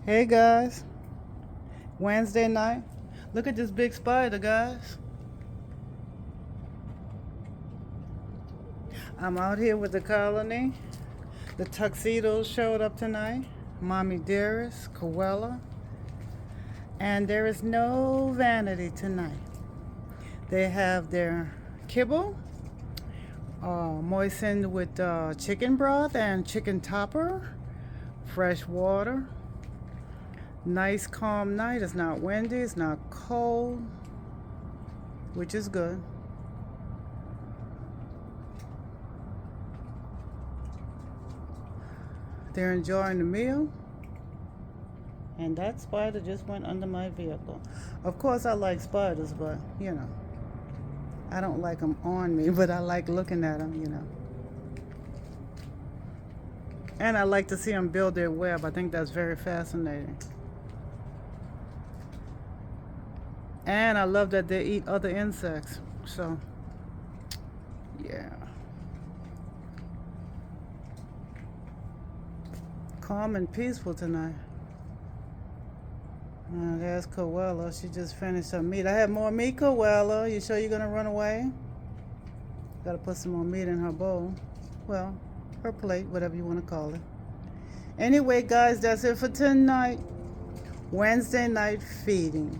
Hey guys, Wednesday night. Look at this big spider, guys. I'm out here with the colony. The tuxedos showed up tonight. Mommy Dearest, Coella. And there is no vanity tonight. They have their kibble, moistened with chicken broth and chicken topper, fresh water. Nice calm night. It's not windy, it's not cold, which is good. They're enjoying the meal. And that spider just went under my vehicle. Of course I like spiders, but I don't like them on me, but I like looking at them. And I like to see them build their web. I think that's very fascinating. And I love that they eat other insects. So, yeah. Calm and peaceful tonight. There's Coella. She just finished her meat. I have more meat, Coella. You sure you're going to run away? Got to put some more meat in her bowl. Well, her plate, whatever you want to call it. Anyway, guys, that's it for tonight. Wednesday night feeding.